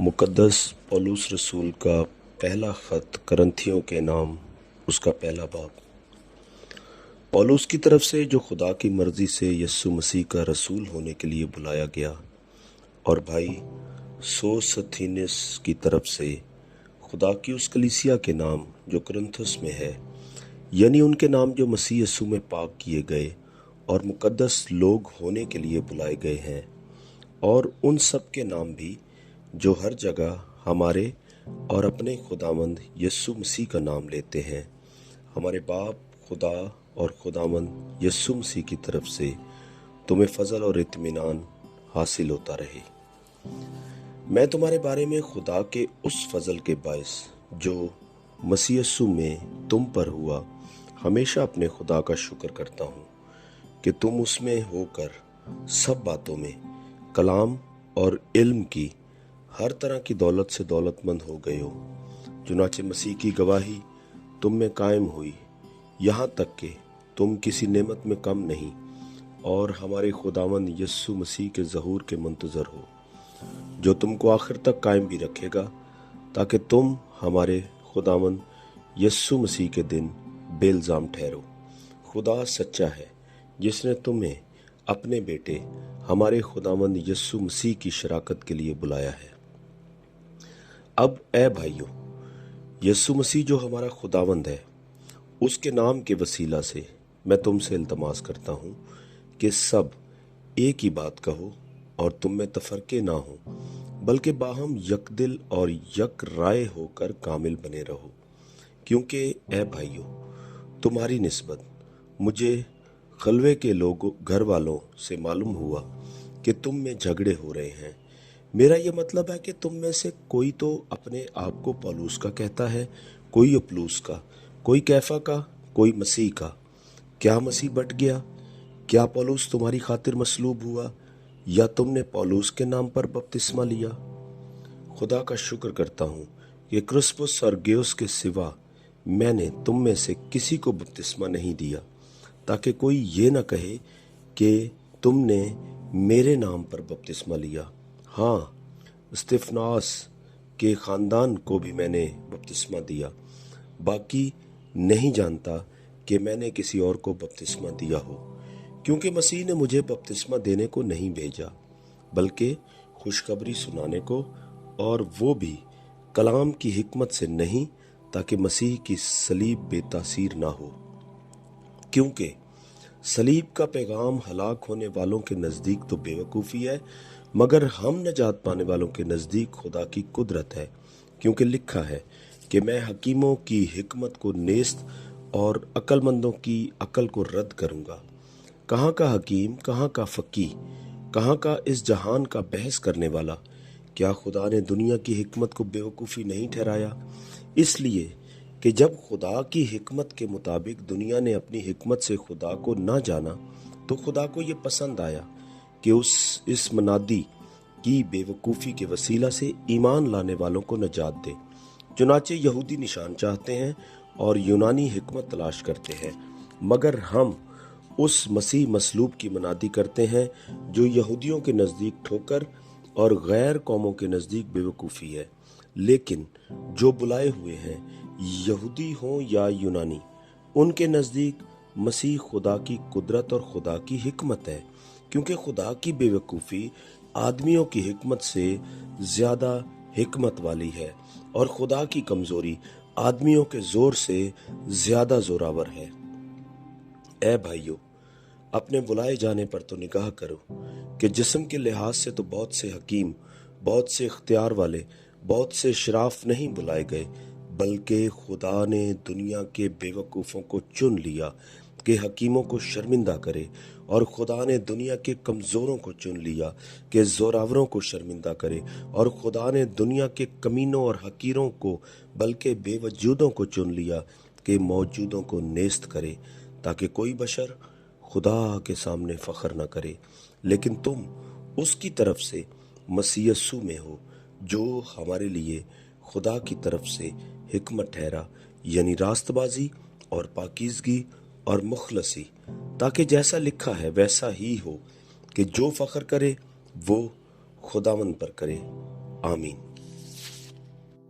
मुक़द्दस पौलुस रसूल का पहला ख़त करंथियों के नाम, उसका पहला बाब। पौलुस की तरफ से जो खुदा की मर्ज़ी से यीशु मसीह का रसूल होने के लिए बुलाया गया, और भाई सोस्थेनेस की तरफ से खुदा की उस कलीसिया के नाम जो करंथुस में है, यानी उनके नाम जो मसीह यीशु में पाक किए गए और मुक़द्दस लोग होने के लिए बुलाए गए हैं, और उन सब के नाम भी जो हर जगह हमारे और अपने खुदावंद यीशु मसीह का नाम लेते हैं। हमारे बाप खुदा और खुदावंद यीशु मसीह की तरफ से तुम्हें फजल और इत्मीनान हासिल होता रहे। मैं तुम्हारे बारे में खुदा के उस फजल के बायस जो मसीह यीशु में तुम पर हुआ, हमेशा अपने खुदा का शुक्र करता हूँ कि तुम उसमें होकर सब बातों में कलाम और इल्म की हर तरह की दौलत से दौलतमंद हो गए हो, चुनाचे मसीह की गवाही तुम में कायम हुई, यहाँ तक कि तुम किसी नेमत में कम नहीं और हमारे खुदावंद यीशु मसीह के ज़हूर के मुंतज़र हो, जो तुमको आखिर तक कायम भी रखेगा, ताकि तुम हमारे खुदावंद यीशु मसीह के दिन बेइल्ज़ाम ठहरो। खुदा सच्चा है, जिसने तुम्हें अपने बेटे हमारे खुदावंद यीशु मसीह की शराकत के लिए बुलाया है। अब ए भाइयों, यीशु मसीह जो हमारा खुदावंद है, उसके नाम के वसीला से मैं तुमसे इल्तमास करता हूँ कि सब एक ही बात कहो और तुम में तफरके ना हो, बल्कि बाहम यकदिल और यक राय होकर कामिल बने रहो। क्योंकि ए भाइयों, तुम्हारी निस्बत मुझे खलवे के लोगों घर वालों से मालूम हुआ कि तुम में झगड़े हो रहे हैं। मेरा ये मतलब है कि तुम में से कोई तो अपने आप को पौलुस का कहता है, कोई अपुल्लोस का, कोई कैफा का, कोई मसीह का। क्या मसीह बट गया? क्या पौलुस तुम्हारी खातिर मसलूब हुआ, या तुमने पौलुस के नाम पर बपतिस्मा लिया? खुदा का शुक्र करता हूँ कि क्रिस्पुस और गयुस के सिवा मैंने तुम में से किसी को बपतिस्मा नहीं दिया, ताकि कोई ये ना कहे कि तुमने मेरे नाम पर बपतिस्मा लिया। हाँ, स्तिफनास के ख़ानदान को भी मैंने बपतिस्मा दिया, बाकी नहीं जानता कि मैंने किसी और को बपतिस्मा दिया हो, क्योंकि मसीह ने मुझे बपतिस्मा देने को नहीं भेजा, बल्कि खुशखबरी सुनाने को, और वो भी कलाम की हिकमत से नहीं, ताकि मसीह की सलीब बेतासीर ना हो। क्योंकि सलीब का पैगाम हलाक होने वालों के नज़दीक तो बेवकूफ़ी है, मगर हम नजात पाने वालों के नज़दीक खुदा की कुदरत है। क्योंकि लिखा है कि मैं हकीमों की हिकमत को नेस्त और अक्लमंदों की अकल को रद्द करूँगा। कहाँ का हकीम, कहाँ का फ़कीह, कहाँ का इस जहान का बहस करने वाला? क्या खुदा ने दुनिया की हिकमत को बेवकूफ़ी नहीं ठहराया? इसलिए कि जब खुदा की हिकमत के मुताबिक दुनिया ने अपनी हिकमत से खुदा को ना जाना, तो खुदा को ये पसंद आया कि इस मनादी की बेवकूफ़ी के वसीला से ईमान लाने वालों को नजात दे। चुनाचे यहूदी निशान चाहते हैं और यूनानी हिकमत तलाश करते हैं, मगर हम उस मसीह मसलूब की मनादी करते हैं जो यहूदियों के नज़दीक ठोकर और गैर कौमों के नज़दीक बेवकूफ़ी है। लेकिन जो बुलाए हुए हैं, यहूदी हों या यूनानी, उनके नज़दीक मसीह खुदा की कुदरत और खुदा की हिकमत है। क्योंकि खुदा की बेवकूफ़ी आदमियों की हिकमत से ज़्यादा हिकमत वाली है, और खुदा की कमज़ोरी आदमियों के ज़ोर से ज़्यादा ज़ोरावर है। ए भाइयों, अपने बुलाए जाने पर तो निगाह करो कि जिस्म के लिहाज से तो बहुत से हकीम, बहुत से इख्तियार वाले, बहुत से शराफ नहीं बुलाए गए, बल्कि खुदा ने दुनिया के बेवकूफ़ों को चुन लिया कि हकीमों को शर्मिंदा करे, और खुदा ने दुनिया के कमज़ोरों को चुन लिया कि ज़ोरावरों को शर्मिंदा करे, और खुदा ने दुनिया के कमीनों और हकीरों को, बल्कि बेवजूदों को चुन लिया कि मौजूदों को नेस्त करे, ताकि कोई बशर खुदा के सामने फ़ख्र न करे। लेकिन तुम उसकी तरफ से मसीह यीशु में हो, जो हमारे लिए खुदा की तरफ से हिकमत ठहरा, यानी रास्तबाजी और पाकीज़गी और मुखलसी, ताकि जैसा लिखा है वैसा ही हो कि जो फ़ख्र करे वो खुदावंद पर करे। आमीन।